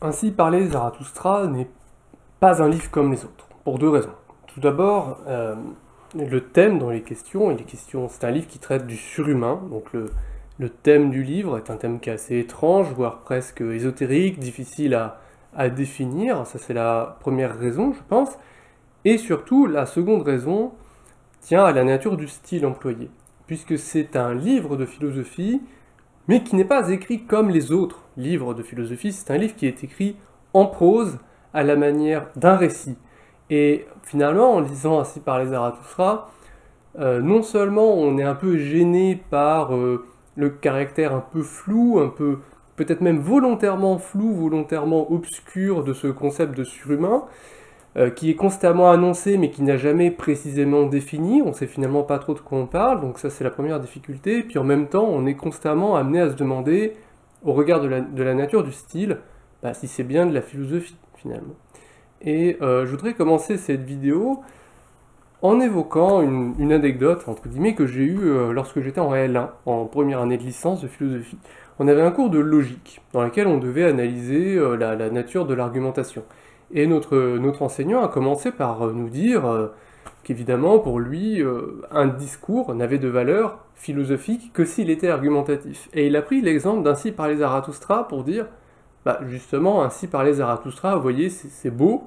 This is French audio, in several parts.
Ainsi parlait Zarathustra n'est pas un livre comme les autres, pour deux raisons. Tout d'abord, le thème dans les questions, c'est un livre qui traite du surhumain, donc le thème du livre est un thème qui est assez étrange, voire presque ésotérique, difficile à définir, ça c'est la première raison je pense, et surtout la seconde raison tient à la nature du style employé, puisque c'est un livre de philosophie mais qui n'est pas écrit comme les autres livres de philosophie, c'est un livre qui est écrit en prose, à la manière d'un récit. Et finalement, en lisant Ainsi parlait Zarathustra, non seulement on est un peu gêné par le caractère un peu flou, un peu peut-être même volontairement flou, volontairement obscur de ce concept de surhumain, qui est constamment annoncé mais qui n'a jamais précisément défini, on sait finalement pas trop de quoi on parle, donc ça c'est la première difficulté, puis en même temps on est constamment amené à se demander, au regard de la nature du style, si c'est bien de la philosophie finalement. Et je voudrais commencer cette vidéo en évoquant une anecdote, entre guillemets, que j'ai eue lorsque j'étais en L1, en première année de licence de philosophie. On avait un cours de logique, dans lequel on devait analyser la nature de l'argumentation. Et notre enseignant a commencé par nous dire qu'évidemment, pour lui, un discours n'avait de valeur philosophique que s'il était argumentatif. Et il a pris l'exemple d'Ainsi parlait Zarathustra pour dire, justement, Ainsi parlait Zarathustra, vous voyez, c'est beau,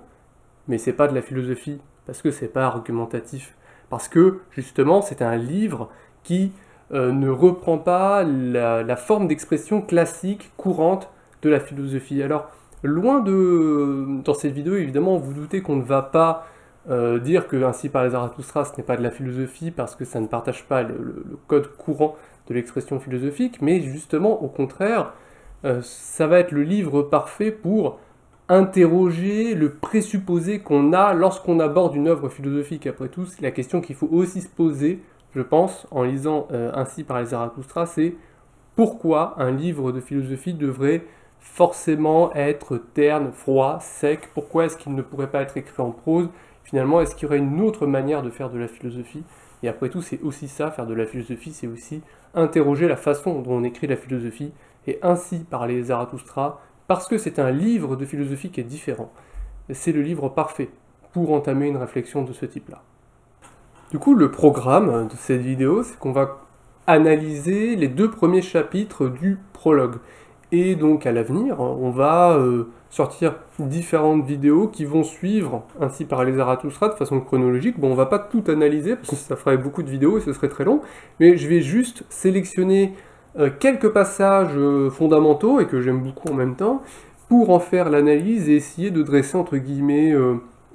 mais c'est pas de la philosophie, parce que c'est pas argumentatif. Parce que, justement, c'est un livre qui ne reprend pas la forme d'expression classique, courante de la philosophie. Alors, loin de... Dans cette vidéo, évidemment, vous doutez qu'on ne va pas dire que Ainsi parlait Zarathustra, ce n'est pas de la philosophie, parce que ça ne partage pas le code courant de l'expression philosophique, mais justement, au contraire, ça va être le livre parfait pour interroger le présupposé qu'on a lorsqu'on aborde une œuvre philosophique. Après tout, la question qu'il faut aussi se poser, je pense, en lisant Ainsi parlait Zarathustra, c'est pourquoi un livre de philosophie devrait forcément être terne, froid, sec? Pourquoi est-ce qu'il ne pourrait pas être écrit en prose? Finalement, est-ce qu'il y aurait une autre manière de faire de la philosophie? Et après tout, c'est aussi ça, faire de la philosophie, c'est aussi interroger la façon dont on écrit la philosophie. Et Ainsi parlait Zarathustra, parce que c'est un livre de philosophie qui est différent. C'est le livre parfait pour entamer une réflexion de ce type-là. Du coup, le programme de cette vidéo, c'est qu'on va analyser les deux premiers chapitres du prologue. Et donc à l'avenir, on va sortir différentes vidéos qui vont suivre Ainsi parlait Zarathustra de façon chronologique. Bon, on va pas tout analyser, parce que ça ferait beaucoup de vidéos et ce serait très long, mais je vais juste sélectionner quelques passages fondamentaux, et que j'aime beaucoup en même temps, pour en faire l'analyse et essayer de dresser, entre guillemets,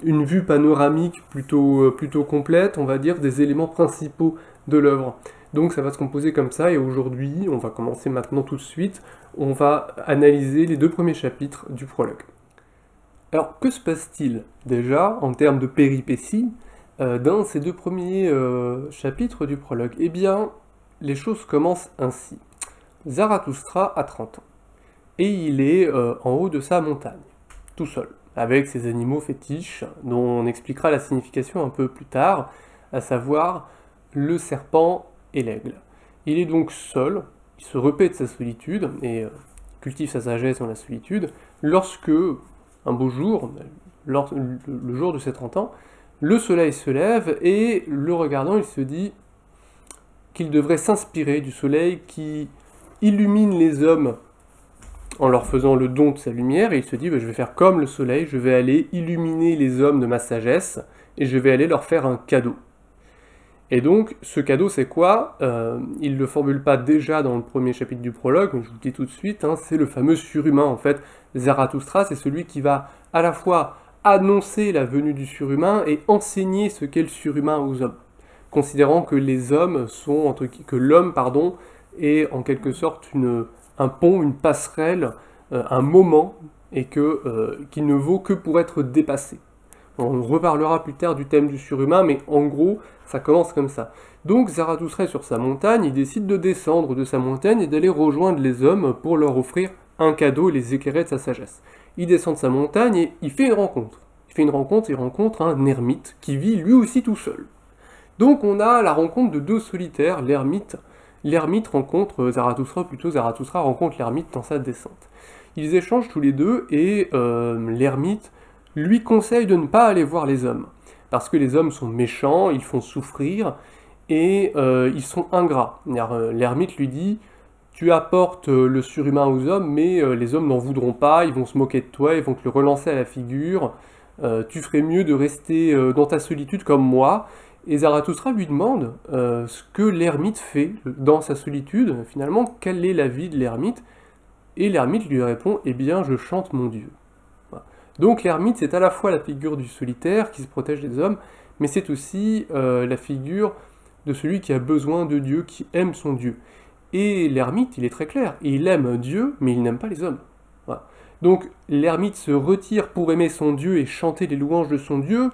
une vue panoramique plutôt complète, on va dire, des éléments principaux de l'œuvre. Donc ça va se composer comme ça, et aujourd'hui, on va commencer maintenant tout de suite, on va analyser les deux premiers chapitres du prologue. Alors, que se passe-t-il déjà, en termes de péripéties, dans ces deux premiers chapitres du prologue? Eh bien, les choses commencent ainsi. Zarathustra a 30 ans, et il est en haut de sa montagne, tout seul, avec ses animaux fétiches, dont on expliquera la signification un peu plus tard, à savoir le serpent et l'aigle. Il est donc seul, il se repaît de sa solitude, et cultive sa sagesse dans la solitude, lorsque, un beau jour, le jour de ses 30 ans, le soleil se lève, et le regardant, il se dit qu'il devrait s'inspirer du soleil qui illumine les hommes en leur faisant le don de sa lumière, et il se dit, je vais faire comme le soleil, je vais aller illuminer les hommes de ma sagesse, et je vais aller leur faire un cadeau. Et donc, ce cadeau, c'est quoi? Il ne le formule pas déjà dans le premier chapitre du prologue, je vous le dis tout de suite, c'est le fameux surhumain, en fait. Zarathustra, c'est celui qui va à la fois annoncer la venue du surhumain et enseigner ce qu'est le surhumain aux hommes, considérant que les hommes sont, que l'homme, est en quelque sorte un pont, une passerelle, un moment, et qu'il ne vaut que pour être dépassé. On reparlera plus tard du thème du surhumain, mais en gros, ça commence comme ça. Donc Zarathustra est sur sa montagne, il décide de descendre de sa montagne et d'aller rejoindre les hommes pour leur offrir un cadeau et les éclairer de sa sagesse. Il descend de sa montagne et il fait une rencontre. Il rencontre un ermite qui vit lui aussi tout seul. Donc on a la rencontre de deux solitaires, l'ermite l'ermite rencontre Zarathustra, ou plutôt Zarathustra rencontre l'ermite dans sa descente. Ils échangent tous les deux, et l'ermite lui conseille de ne pas aller voir les hommes, parce que les hommes sont méchants, ils font souffrir, et ils sont ingrats. L'ermite lui dit: tu apportes le surhumain aux hommes, mais les hommes n'en voudront pas, ils vont se moquer de toi, ils vont te le relancer à la figure, tu ferais mieux de rester dans ta solitude comme moi. Et Zarathustra lui demande ce que l'ermite fait dans sa solitude, finalement, quelle est la vie de l'ermite, et l'ermite lui répond: eh bien, je chante mon Dieu. Voilà. Donc l'ermite, c'est à la fois la figure du solitaire qui se protège des hommes, mais c'est aussi la figure de celui qui a besoin de Dieu, qui aime son Dieu. Et l'ermite, il est très clair, il aime Dieu, mais il n'aime pas les hommes. Voilà. Donc l'ermite se retire pour aimer son Dieu et chanter les louanges de son Dieu,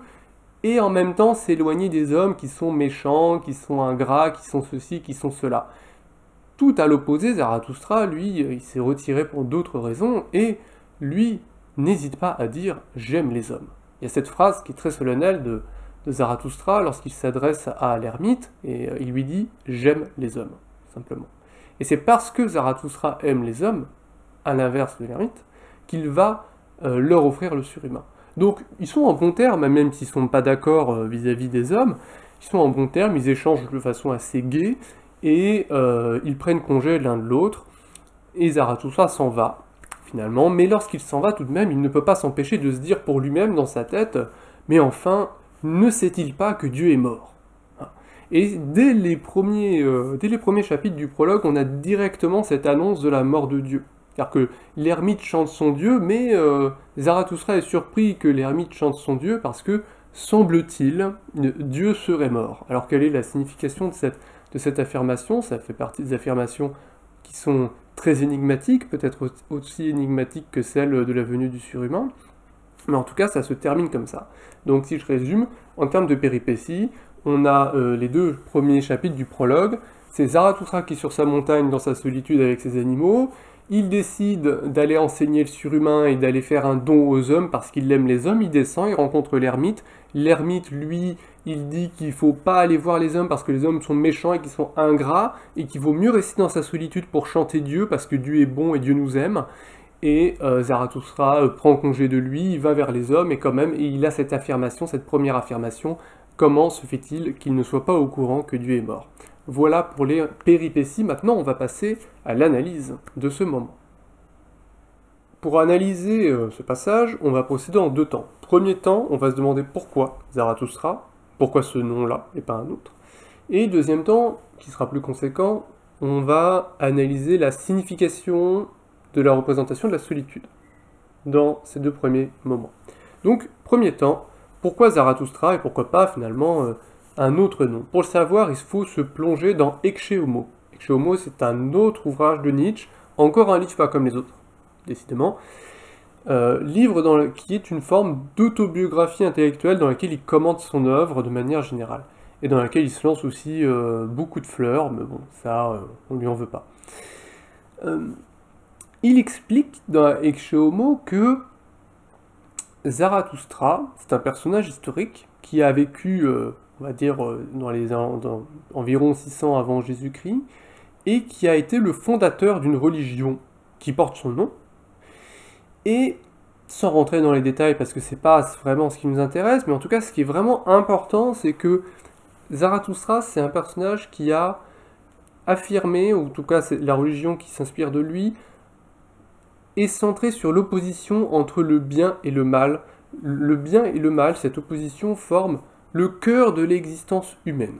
et en même temps s'éloigner des hommes qui sont méchants, qui sont ingrats, qui sont ceci, qui sont cela. Tout à l'opposé, Zarathustra, lui, il s'est retiré pour d'autres raisons, et lui n'hésite pas à dire « j'aime les hommes ». Il y a cette phrase qui est très solennelle de Zarathustra lorsqu'il s'adresse à l'ermite, et il lui dit « j'aime les hommes », simplement. Et c'est parce que Zarathustra aime les hommes, à l'inverse de l'ermite, qu'il va leur offrir le surhumain. Donc ils sont en bons termes, même s'ils ne sont pas d'accord vis-à-vis des hommes, ils sont en bons termes, ils échangent de façon assez gaie, et ils prennent congé l'un de l'autre, et Zarathustra s'en va, finalement, mais lorsqu'il s'en va tout de même, il ne peut pas s'empêcher de se dire pour lui-même dans sa tête « mais enfin, ne sait-il pas que Dieu est mort ?» Et dès les premiers chapitres du prologue, on a directement cette annonce de la mort de Dieu. C'est-à-dire que l'ermite chante son Dieu, mais Zarathustra est surpris que l'ermite chante son Dieu parce que, semble-t-il, Dieu serait mort. Alors quelle est la signification de cette affirmation? Ça fait partie des affirmations qui sont très énigmatiques, peut-être aussi énigmatiques que celle de la venue du surhumain, mais en tout cas ça se termine comme ça. Donc si je résume, en termes de péripéties, on a les deux premiers chapitres du prologue, c'est Zarathustra qui est sur sa montagne dans sa solitude avec ses animaux, il décide d'aller enseigner le surhumain et d'aller faire un don aux hommes parce qu'il aime les hommes, il descend, il rencontre l'ermite, lui, il dit qu'il ne faut pas aller voir les hommes parce que les hommes sont méchants et qu'ils sont ingrats, et qu'il vaut mieux rester dans sa solitude pour chanter Dieu parce que Dieu est bon et Dieu nous aime. Et Zarathustra prend congé de lui, il va vers les hommes, et quand même, il a cette affirmation, cette première affirmation: comment se fait-il qu'il ne soit pas au courant que Dieu est mort? Voilà pour les péripéties. Maintenant, on va passer à l'analyse de ce moment. Pour analyser ce passage, on va procéder en deux temps. Premier temps, on va se demander pourquoi Zarathustra, pourquoi ce nom-là et pas un autre. Et deuxième temps, qui sera plus conséquent, on va analyser la signification de la représentation de la solitude dans ces deux premiers moments. Donc, premier temps, pourquoi Zarathustra et pourquoi pas finalement un autre nom? Pour le savoir, il faut se plonger dans Ecce Homo. Ecce Homo, c'est un autre ouvrage de Nietzsche, encore un livre pas comme les autres, décidément. Livre qui est une forme d'autobiographie intellectuelle dans laquelle il commente son œuvre de manière générale, et dans laquelle il se lance aussi beaucoup de fleurs, mais bon, ça, on lui en veut pas. Il explique dans Ecce Homo que Zarathustra, c'est un personnage historique qui a vécu, on va dire, dans environ 600 avant Jésus-Christ, et qui a été le fondateur d'une religion qui porte son nom. Et, sans rentrer dans les détails, parce que c'est pas vraiment ce qui nous intéresse, mais en tout cas, ce qui est vraiment important, c'est que Zarathustra, c'est un personnage qui a affirmé, ou en tout cas, c'est la religion qui s'inspire de lui, est centrée sur l'opposition entre le bien et le mal. Le bien et le mal, cette opposition forme le cœur de l'existence humaine.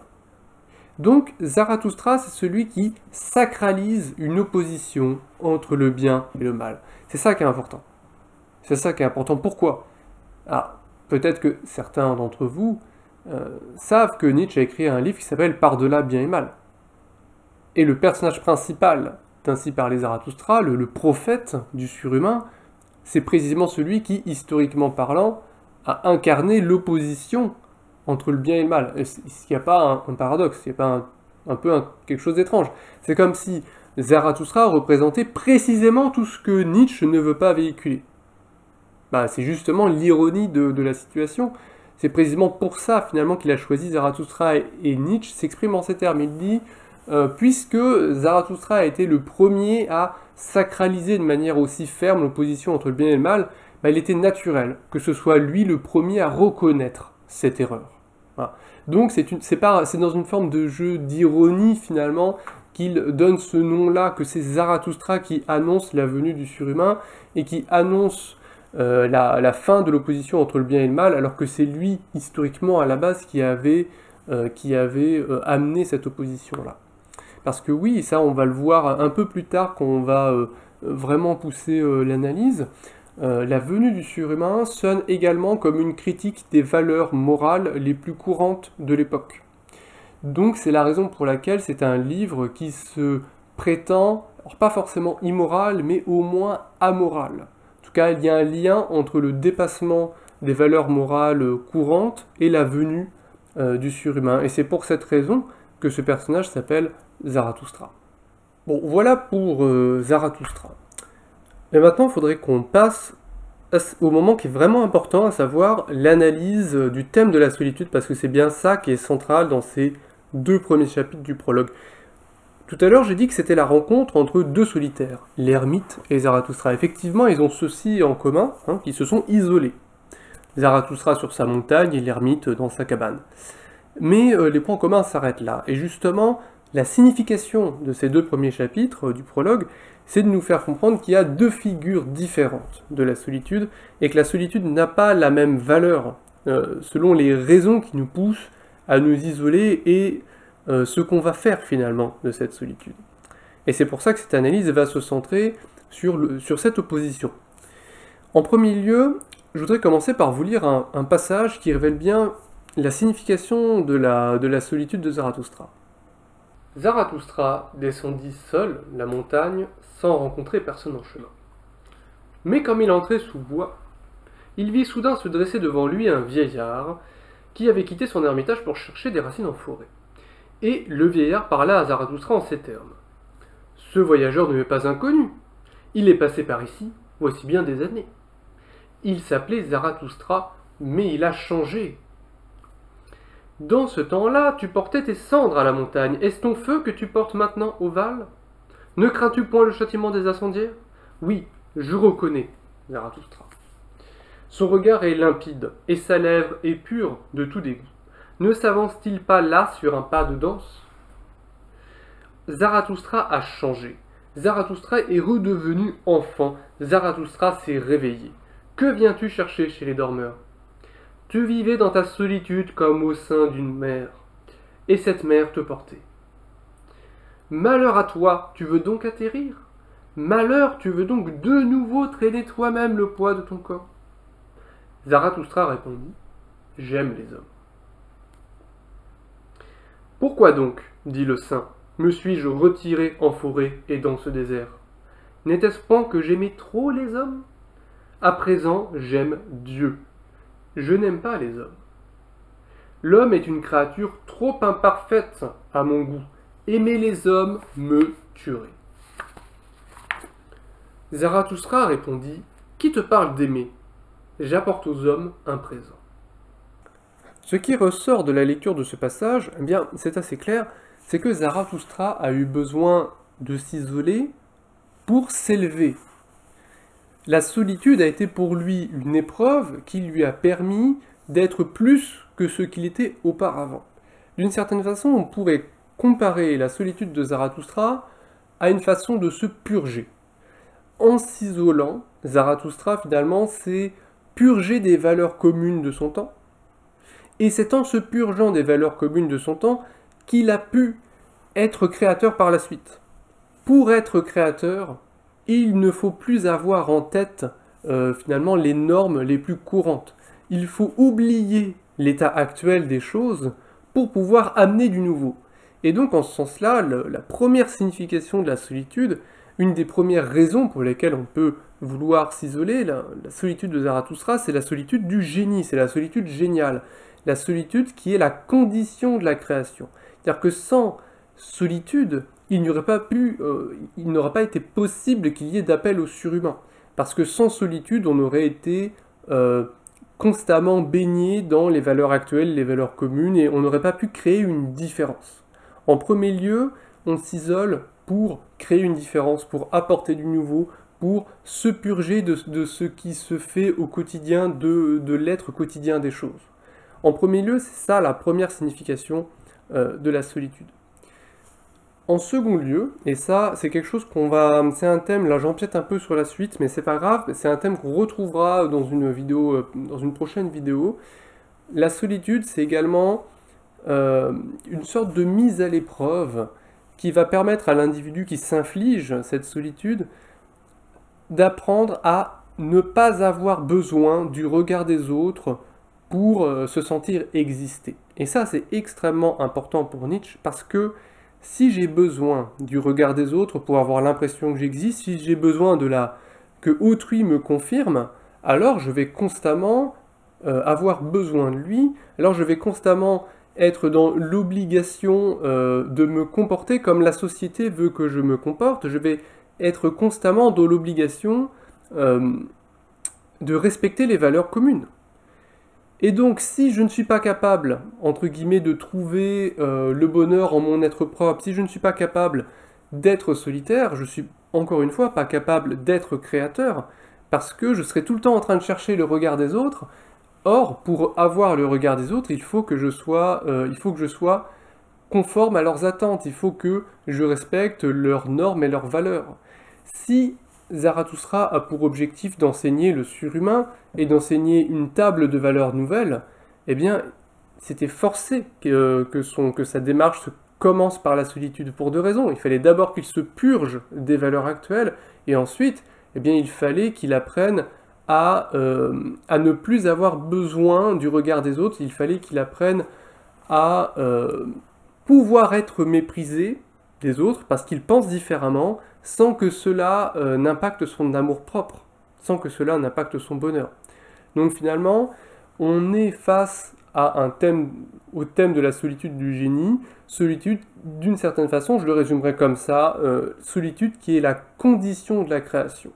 Donc Zarathustra, c'est celui qui sacralise une opposition entre le bien et le mal. C'est ça qui est important. C'est ça qui est important. Pourquoi? Ah, peut-être que certains d'entre vous savent que Nietzsche a écrit un livre qui s'appelle « Par-delà bien et mal ». Et le personnage principal d'Ainsi parlait Zarathustra, le prophète du surhumain, c'est précisément celui qui, historiquement parlant, a incarné l'opposition entre le bien et le mal. Est-ce qu'il n'y a pas un paradoxe? Il n'y a pas quelque chose d'étrange? C'est comme si Zarathustra représentait précisément tout ce que Nietzsche ne veut pas véhiculer. Bah, c'est justement l'ironie de la situation. C'est précisément pour ça, finalement, qu'il a choisi Zarathustra, et Nietzsche s'exprime en ces termes. Il dit puisque Zarathustra a été le premier à sacraliser de manière aussi ferme l'opposition entre le bien et le mal, il était naturel que ce soit lui le premier à reconnaître cette erreur. Voilà. Donc c'est dans une forme de jeu d'ironie finalement qu'il donne ce nom-là, que c'est Zarathustra qui annonce la venue du surhumain et qui annonce la fin de l'opposition entre le bien et le mal, alors que c'est lui, historiquement, à la base, qui avait amené cette opposition-là. Parce que oui, ça on va le voir un peu plus tard quand on va vraiment pousser l'analyse, la venue du surhumain sonne également comme une critique des valeurs morales les plus courantes de l'époque. Donc c'est la raison pour laquelle c'est un livre qui se prétend, alors pas forcément immoral, mais au moins amoral. En tout cas, il y a un lien entre le dépassement des valeurs morales courantes et la venue du surhumain. Et c'est pour cette raison que ce personnage s'appelle Zarathustra. Bon, voilà pour Zarathustra. Et maintenant, il faudrait qu'on passe au moment qui est vraiment important, à savoir l'analyse du thème de la solitude, parce que c'est bien ça qui est central dans ces 2 premiers chapitres du prologue. Tout à l'heure, j'ai dit que c'était la rencontre entre 2 solitaires, l'ermite et Zarathustra. Effectivement, ils ont ceci en commun, qu'ils se sont isolés. Zarathustra sur sa montagne et l'ermite dans sa cabane. Mais les points communs s'arrêtent là. Et justement, la signification de ces 2 premiers chapitres du prologue, c'est de nous faire comprendre qu'il y a 2 figures différentes de la solitude, et que la solitude n'a pas la même valeur selon les raisons qui nous poussent à nous isoler et ce qu'on va faire finalement de cette solitude. Et c'est pour ça que cette analyse va se centrer sur cette opposition. En premier lieu, je voudrais commencer par vous lire un passage qui révèle bien la signification de la solitude de Zarathustra. Zarathustra descendit seul la montagne sans rencontrer personne en chemin. Mais comme il entrait sous bois, il vit soudain se dresser devant lui un vieillard qui avait quitté son ermitage pour chercher des racines en forêt. Et le vieillard parla à Zarathustra en ces termes. « Ce voyageur ne m'est pas inconnu. Il est passé par ici, voici bien des années. Il s'appelait Zarathustra, mais il a changé. Dans ce temps-là, tu portais tes cendres à la montagne. Est-ce ton feu que tu portes maintenant au Val? Ne crains-tu point le châtiment des incendiaires? Oui, je reconnais, Zarathustra. Son regard est limpide, et sa lèvre est pure de tout dégoût. Ne s'avance-t-il pas là sur un pas de danse? Zarathustra a changé. Zarathustra est redevenu enfant. Zarathustra s'est réveillé. Que viens-tu chercher chez les dormeurs? Tu vivais dans ta solitude comme au sein d'une mère, et cette mère te portait. Malheur à toi, tu veux donc atterrir? Malheur, tu veux donc de nouveau traîner toi-même le poids de ton corps? Zarathustra répondit, j'aime les hommes. Pourquoi donc, dit le saint, me suis-je retiré en forêt et dans ce désert? N'était-ce point que j'aimais trop les hommes? À présent, j'aime Dieu. Je n'aime pas les hommes. L'homme est une créature trop imparfaite à mon goût. Aimer les hommes me tuerait. Zarathustra répondit, qui te parle d'aimer? J'apporte aux hommes un présent. Ce qui ressort de la lecture de ce passage, eh bien, c'est assez clair, c'est que Zarathustra a eu besoin de s'isoler pour s'élever. La solitude a été pour lui une épreuve qui lui a permis d'être plus que ce qu'il était auparavant. D'une certaine façon, on pourrait comparer la solitude de Zarathustra à une façon de se purger. En s'isolant, Zarathustra finalement s'est purgé des valeurs communes de son temps, et c'est en se purgeant des valeurs communes de son temps qu'il a pu être créateur par la suite. Pour être créateur, il ne faut plus avoir en tête finalement les normes les plus courantes. Il faut oublier l'état actuel des choses pour pouvoir amener du nouveau. Et donc en ce sens-là, la première signification de la solitude, une des premières raisons pour lesquelles on peut vouloir s'isoler, la solitude de Zarathustra, c'est la solitude du génie, c'est la solitude géniale. La solitude qui est la condition de la création. C'est-à-dire que sans solitude, il n'aurait pas été possible qu'il y ait d'appel au surhumain. Parce que sans solitude, on aurait été constamment baigné dans les valeurs actuelles, les valeurs communes, et on n'aurait pas pu créer une différence. En premier lieu, on s'isole pour créer une différence, pour apporter du nouveau, pour se purger de ce qui se fait au quotidien, de l'être quotidien des choses. En premier lieu, c'est ça la première signification de la solitude. En second lieu, et ça c'est quelque chose c'est un thème, là j'empiète un peu sur la suite, mais c'est pas grave, c'est un thème qu'on retrouvera dans une vidéo, dans une prochaine vidéo. La solitude, c'est également une sorte de mise à l'épreuve qui va permettre à l'individu qui s'inflige cette solitude d'apprendre à ne pas avoir besoin du regard des autres pour se sentir exister. Et ça, c'est extrêmement important pour Nietzsche, parce que si j'ai besoin du regard des autres pour avoir l'impression que j'existe, si j'ai besoin que autrui me confirme, alors je vais constamment avoir besoin de lui, alors je vais constamment être dans l'obligation de me comporter comme la société veut que je me comporte, je vais être constamment dans l'obligation de respecter les valeurs communes. Et donc, si je ne suis pas capable, entre guillemets, de trouver le bonheur en mon être propre, si je ne suis pas capable d'être solitaire, je suis, encore une fois, pas capable d'être créateur, parce que je serai tout le temps en train de chercher le regard des autres. Or, pour avoir le regard des autres, il faut que je sois conforme à leurs attentes, il faut que je respecte leurs normes et leurs valeurs. Si Zarathustra a pour objectif d'enseigner le surhumain et d'enseigner une table de valeurs nouvelles, eh bien, c'était forcé que sa démarche commence par la solitude pour deux raisons. Il fallait d'abord qu'il se purge des valeurs actuelles, et ensuite, eh bien, il fallait qu'il apprenne à ne plus avoir besoin du regard des autres, il fallait qu'il apprenne à pouvoir être méprisé des autres parce qu'il pense différemment, sans que cela n'impacte son amour-propre, sans que cela n'impacte son bonheur. Donc finalement, on est face à au thème de la solitude du génie, solitude d'une certaine façon, je le résumerai comme ça, solitude qui est la condition de la création.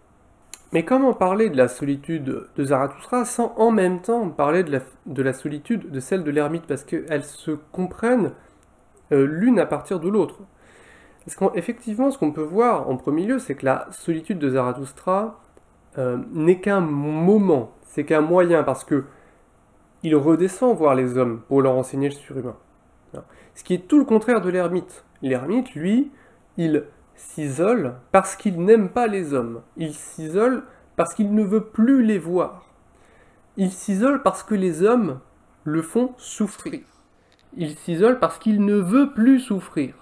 Mais comment parler de la solitude de Zarathustra sans en même temps parler de la solitude de celle de l'ermite, parce qu'elles se comprennent l'une à partir de l'autre. Parce qu'effectivement, ce qu'on peut voir en premier lieu, c'est que la solitude de Zarathustra n'est qu'un moment, c'est qu'un moyen, parce que il redescend voir les hommes pour leur enseigner le surhumain. Ce qui est tout le contraire de l'ermite. L'ermite, lui, il s'isole parce qu'il n'aime pas les hommes. Il s'isole parce qu'il ne veut plus les voir. Il s'isole parce que les hommes le font souffrir. Il s'isole parce qu'il ne veut plus souffrir.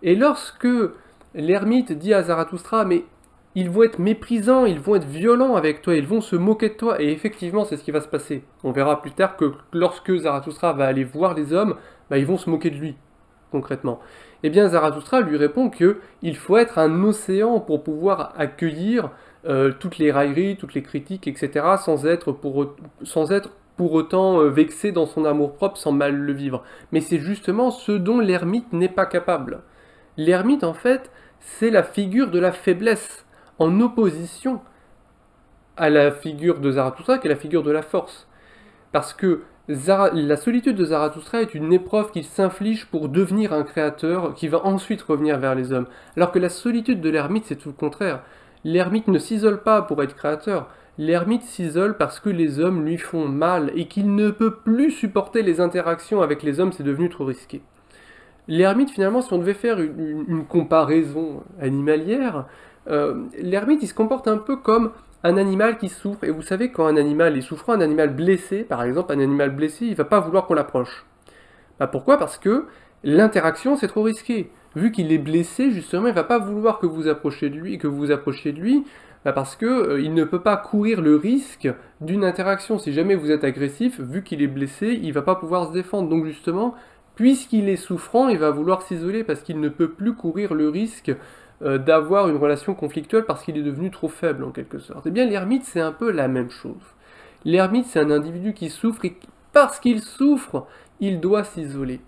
Et lorsque l'ermite dit à Zarathustra, mais ils vont être méprisants, ils vont être violents avec toi, ils vont se moquer de toi, et effectivement c'est ce qui va se passer. On verra plus tard que lorsque Zarathustra va aller voir les hommes, ils vont se moquer de lui, concrètement. Eh bien Zarathustra lui répond qu'il faut être un océan pour pouvoir accueillir toutes les railleries, toutes les critiques, etc., sans être pour autant vexé dans son amour-propre, sans mal le vivre. Mais c'est justement ce dont l'ermite n'est pas capable. L'ermite, en fait, c'est la figure de la faiblesse, en opposition à la figure de Zarathustra, qui est la figure de la force. Parce que la solitude de Zarathustra est une épreuve qu'il s'inflige pour devenir un créateur, qui va ensuite revenir vers les hommes. Alors que la solitude de l'ermite, c'est tout le contraire. L'ermite ne s'isole pas pour être créateur. L'ermite s'isole parce que les hommes lui font mal, et qu'il ne peut plus supporter les interactions avec les hommes, c'est devenu trop risqué. L'ermite, finalement, si on devait faire une comparaison animalière, l'ermite, il se comporte un peu comme un animal qui souffre. Et vous savez, quand un animal est souffrant, un animal blessé, par exemple, un animal blessé, il ne va pas vouloir qu'on l'approche. Pourquoi ? Parce que l'interaction, c'est trop risqué. Vu qu'il est blessé, justement, il ne va pas vouloir que vous approchiez de lui, parce qu'il ne peut pas courir le risque d'une interaction. Si jamais vous êtes agressif, vu qu'il est blessé, il ne va pas pouvoir se défendre. Donc justement, puisqu'il est souffrant, il va vouloir s'isoler parce qu'il ne peut plus courir le risque d'avoir une relation conflictuelle parce qu'il est devenu trop faible en quelque sorte. Eh bien l'ermite, c'est un peu la même chose. L'ermite, c'est un individu qui souffre et parce qu'il souffre, il doit s'isoler.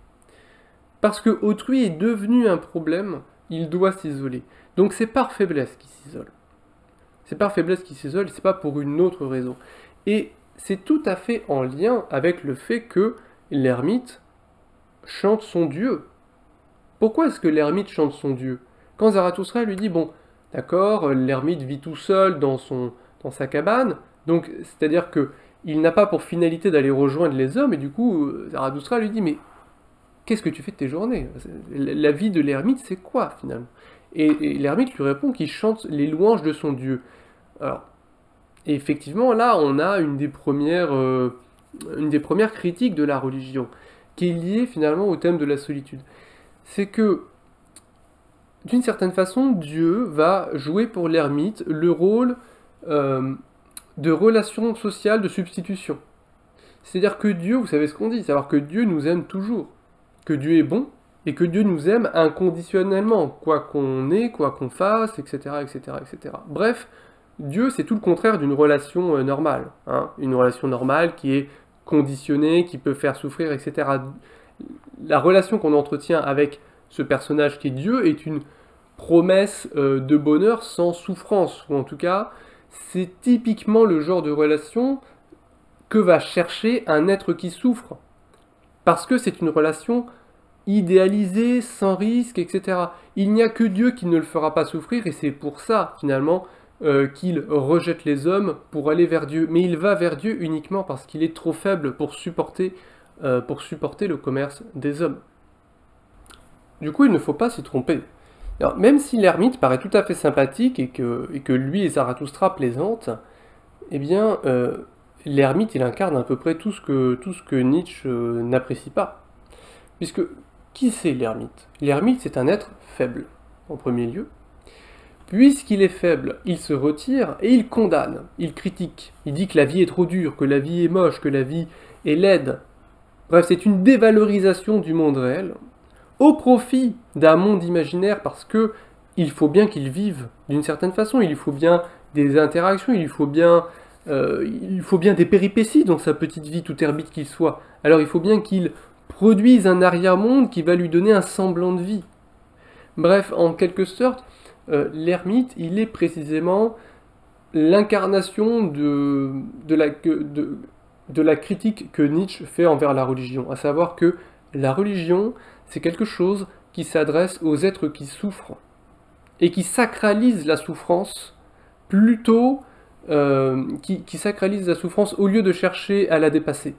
Parce que autrui est devenu un problème, il doit s'isoler. Donc c'est par faiblesse qu'il s'isole. C'est par faiblesse qu'il s'isole, c'est pas pour une autre raison. Et c'est tout à fait en lien avec le fait que l'ermite chante son Dieu. Pourquoi est-ce que l'ermite chante son Dieu? Quand Zarathustra lui dit, bon, d'accord, l'ermite vit tout seul dans sa cabane, donc c'est-à-dire que il n'a pas pour finalité d'aller rejoindre les hommes, et du coup, Zarathustra lui dit, mais qu'est-ce que tu fais de tes journées? La vie de l'ermite, c'est quoi, finalement? Et l'ermite lui répond qu'il chante les louanges de son Dieu. Alors, et effectivement, là, on a une des premières critiques de la religion, qui est liée finalement au thème de la solitude. C'est que, d'une certaine façon, Dieu va jouer pour l'ermite le rôle de relation sociale de substitution. C'est-à-dire que Dieu, vous savez ce qu'on dit, savoir que Dieu nous aime toujours, que Dieu est bon, et que Dieu nous aime inconditionnellement, quoi qu'on ait, quoi qu'on fasse, etc., etc., etc. Bref, Dieu, c'est tout le contraire d'une relation normale. Hein, une relation normale qui est conditionnée, qui peut faire souffrir, etc. La relation qu'on entretient avec ce personnage qui est Dieu est une promesse de bonheur sans souffrance, ou en tout cas, c'est typiquement le genre de relation que va chercher un être qui souffre. Parce que c'est une relation idéalisée, sans risque, etc. Il n'y a que Dieu qui ne le fera pas souffrir, et c'est pour ça, finalement, qu'il rejette les hommes pour aller vers Dieu. Mais il va vers Dieu uniquement parce qu'il est trop faible pour supporter le commerce des hommes. Du coup, il ne faut pas s'y tromper. Alors, même si l'ermite paraît tout à fait sympathique et que lui et Zarathustra plaisantent, eh bien, l'ermite, il incarne à peu près tout ce que Nietzsche n'apprécie pas. Puisque, qui c'est l'ermite? L'ermite, c'est un être faible, en premier lieu. Puisqu'il est faible, il se retire et il condamne, il critique. Il dit que la vie est trop dure, que la vie est moche, que la vie est laide. Bref, c'est une dévalorisation du monde réel, au profit d'un monde imaginaire, parce que il faut bien qu'il vive d'une certaine façon, il faut bien des interactions, il faut bien des péripéties dans sa petite vie, tout herbite qu'il soit. Alors il faut bien qu'il produise un arrière-monde qui va lui donner un semblant de vie. Bref, en quelque sorte, l'ermite, il est précisément l'incarnation de la critique que Nietzsche fait envers la religion, à savoir que la religion, c'est quelque chose qui s'adresse aux êtres qui souffrent, et qui sacralise la souffrance plutôt, qui sacralise la souffrance au lieu de chercher à la dépasser.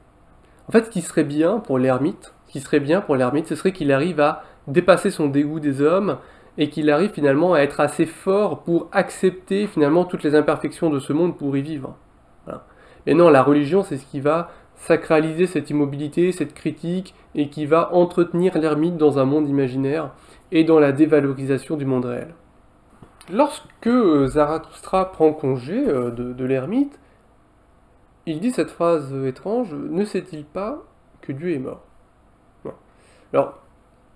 En fait, ce qui serait bien pour l'ermite, ce serait qu'il arrive à dépasser son dégoût des hommes, et qu'il arrive finalement à être assez fort pour accepter finalement toutes les imperfections de ce monde pour y vivre. Voilà. Mais non, la religion, c'est ce qui va sacraliser cette immobilité, cette critique, et qui va entretenir l'ermite dans un monde imaginaire et dans la dévalorisation du monde réel. Lorsque Zarathustra prend congé de l'ermite, il dit cette phrase étrange: « Ne sait-il pas que Dieu est mort ?» Voilà. Alors,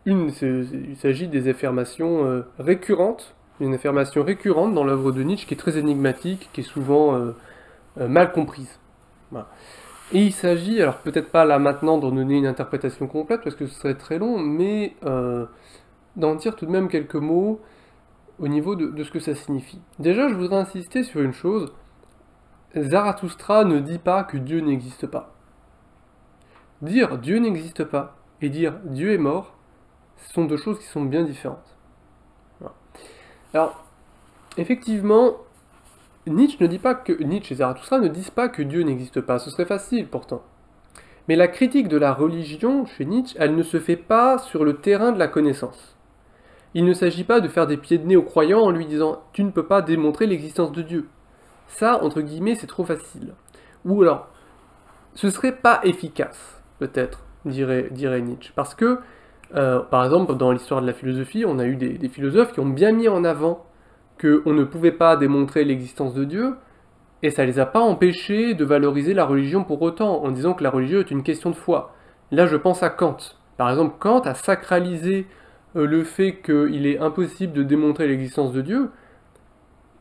il s'agit des affirmations récurrentes, une affirmation récurrente dans l'œuvre de Nietzsche qui est très énigmatique, qui est souvent mal comprise. Voilà. Et il s'agit, alors peut-être pas là maintenant d'en donner une interprétation complète parce que ce serait très long, mais d'en dire tout de même quelques mots au niveau de ce que ça signifie. Déjà, je voudrais insister sur une chose: Zarathustra ne dit pas que Dieu n'existe pas. Dire Dieu n'existe pas et dire Dieu est mort, ce sont deux choses qui sont bien différentes. Voilà. Alors, effectivement, Nietzsche et Zarathustra ne disent pas que Dieu n'existe pas, ce serait facile pourtant. Mais la critique de la religion chez Nietzsche, elle ne se fait pas sur le terrain de la connaissance. Il ne s'agit pas de faire des pieds de nez aux croyants en lui disant « tu ne peux pas démontrer l'existence de Dieu ». Ça, entre guillemets, c'est trop facile. Ou alors, ce serait pas efficace, peut-être, dirait Nietzsche. Parce que, par exemple, dans l'histoire de la philosophie, on a eu des philosophes qui ont bien mis en avant qu'on ne pouvait pas démontrer l'existence de Dieu, et ça les a pas empêchés de valoriser la religion pour autant, en disant que la religion est une question de foi. Là, je pense à Kant. Par exemple, Kant a sacralisé le fait qu'il est impossible de démontrer l'existence de Dieu,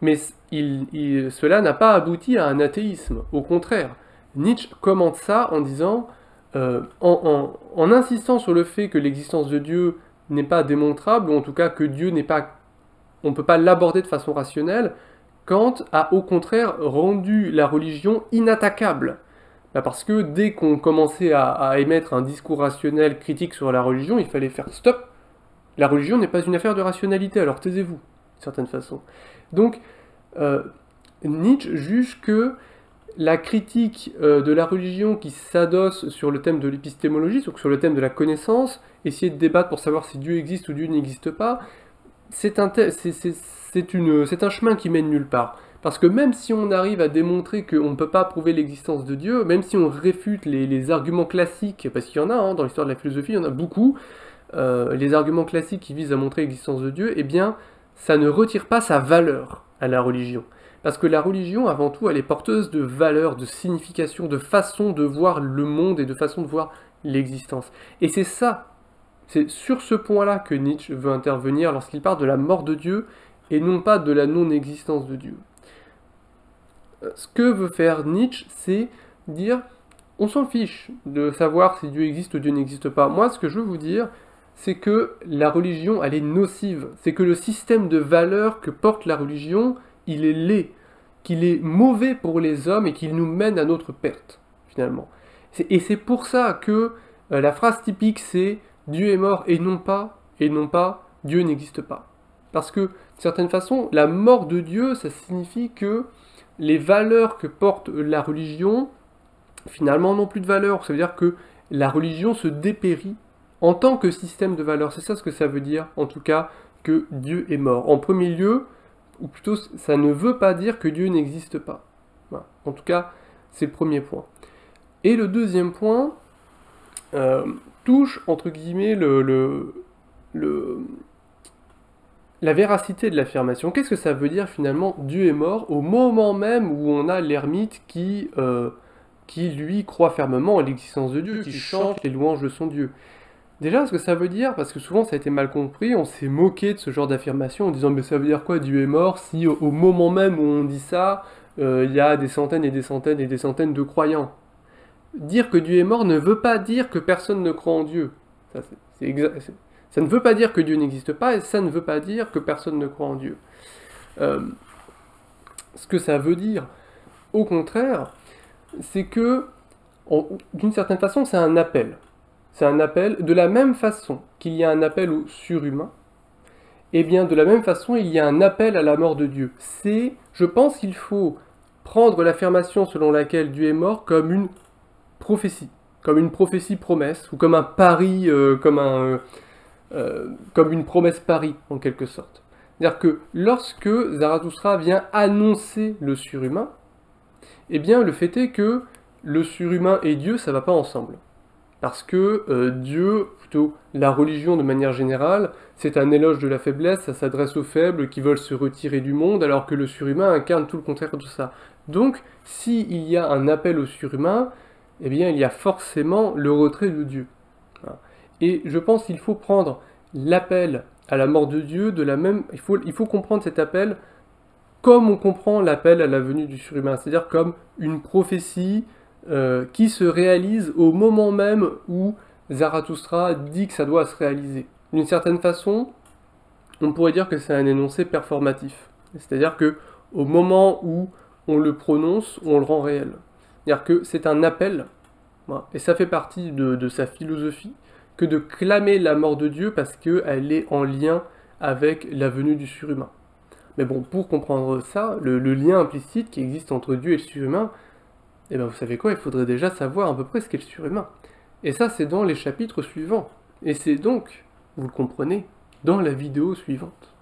mais cela n'a pas abouti à un athéisme. Au contraire, Nietzsche commente ça en disant, en insistant sur le fait que l'existence de Dieu n'est pas démontrable, ou en tout cas que Dieu n'est pas, on ne peut pas l'aborder de façon rationnelle, Kant a au contraire rendu la religion inattaquable. Parce que dès qu'on commençait à émettre un discours rationnel critique sur la religion, il fallait faire stop. La religion n'est pas une affaire de rationalité, alors taisez-vous, d'une certaine façon. Donc, Nietzsche juge que la critique de la religion qui s'adosse sur le thème de l'épistémologie, donc sur le thème de la connaissance, essayer de débattre pour savoir si Dieu existe ou Dieu n'existe pas, c'est un chemin qui mène nulle part. Parce que même si on arrive à démontrer qu'on ne peut pas prouver l'existence de Dieu, même si on réfute les arguments classiques, parce qu'il y en a dans l'histoire de la philosophie, il y en a beaucoup, les arguments classiques qui visent à montrer l'existence de Dieu, eh bien, ça ne retire pas sa valeur à la religion. Parce que la religion, avant tout, elle est porteuse de valeurs, de signification, de façon de voir le monde et de façon de voir l'existence. Et c'est sur ce point-là que Nietzsche veut intervenir lorsqu'il parle de la mort de Dieu et non pas de la non-existence de Dieu. Ce que veut faire Nietzsche, c'est dire, on s'en fiche de savoir si Dieu existe ou Dieu n'existe pas. Moi, ce que je veux vous dire, c'est que la religion, elle est nocive. C'est que le système de valeurs que porte la religion, il est laid, qu'il est mauvais pour les hommes et qu'il nous mène à notre perte, finalement. Et c'est pour ça que la phrase typique, c'est « Dieu est mort » et non pas « Dieu n'existe pas ». Parce que, d'une certaine façon, la mort de Dieu, ça signifie que les valeurs que porte la religion, finalement, n'ont plus de valeur. Ça veut dire que la religion se dépérit en tant que système de valeurs. C'est ça ce que ça veut dire, en tout cas, que Dieu est mort. En premier lieu, ou plutôt, ça ne veut pas dire que Dieu n'existe pas. Voilà. En tout cas, c'est le premier point. Et le deuxième point touche, entre guillemets, la véracité de l'affirmation. Qu'est-ce que ça veut dire, finalement, Dieu est mort, au moment même où on a l'ermite qui, lui, croit fermement à l'existence de Dieu, qui chante les louanges de son Dieu. Déjà, ce que ça veut dire, parce que souvent ça a été mal compris, on s'est moqué de ce genre d'affirmation en disant « mais ça veut dire quoi, Dieu est mort ?» si au moment même où on dit ça, il y a des centaines et des centaines et des centaines de croyants. Dire que Dieu est mort ne veut pas dire que personne ne croit en Dieu. Ça ne veut pas dire que Dieu n'existe pas, et ça ne veut pas dire que personne ne croit en Dieu. Ce que ça veut dire, au contraire, c'est que, d'une certaine façon, c'est un appel. C'est un appel, de la même façon qu'il y a un appel au surhumain, et bien de la même façon il y a un appel à la mort de Dieu. Je pense qu'il faut prendre l'affirmation selon laquelle Dieu est mort comme une prophétie promesse, ou comme un pari, comme une promesse pari en quelque sorte. C'est-à-dire que lorsque Zarathustra vient annoncer le surhumain, eh bien le fait est que le surhumain et Dieu, ça ne va pas ensemble. Parce que Dieu, plutôt la religion de manière générale, c'est un éloge de la faiblesse, ça s'adresse aux faibles qui veulent se retirer du monde, alors que le surhumain incarne tout le contraire de ça. Donc, s'il y a un appel au surhumain, eh bien il y a forcément le retrait de Dieu. Et je pense qu'il faut prendre l'appel à la mort de Dieu de la même... Il faut comprendre cet appel comme on comprend l'appel à la venue du surhumain, c'est-à-dire comme une prophétie qui se réalise au moment même où Zarathustra dit que ça doit se réaliser. D'une certaine façon, on pourrait dire que c'est un énoncé performatif. C'est-à-dire que au moment où on le prononce, on le rend réel. C'est-à-dire que c'est un appel, voilà, et ça fait partie de sa philosophie, que de clamer la mort de Dieu parce qu'elle est en lien avec la venue du surhumain. Mais bon, pour comprendre ça, le lien implicite qui existe entre Dieu et le surhumain, et bien vous savez quoi, il faudrait déjà savoir à peu près ce qu'est le surhumain. Et ça, c'est dans les chapitres suivants. Et c'est donc, vous le comprenez, dans la vidéo suivante.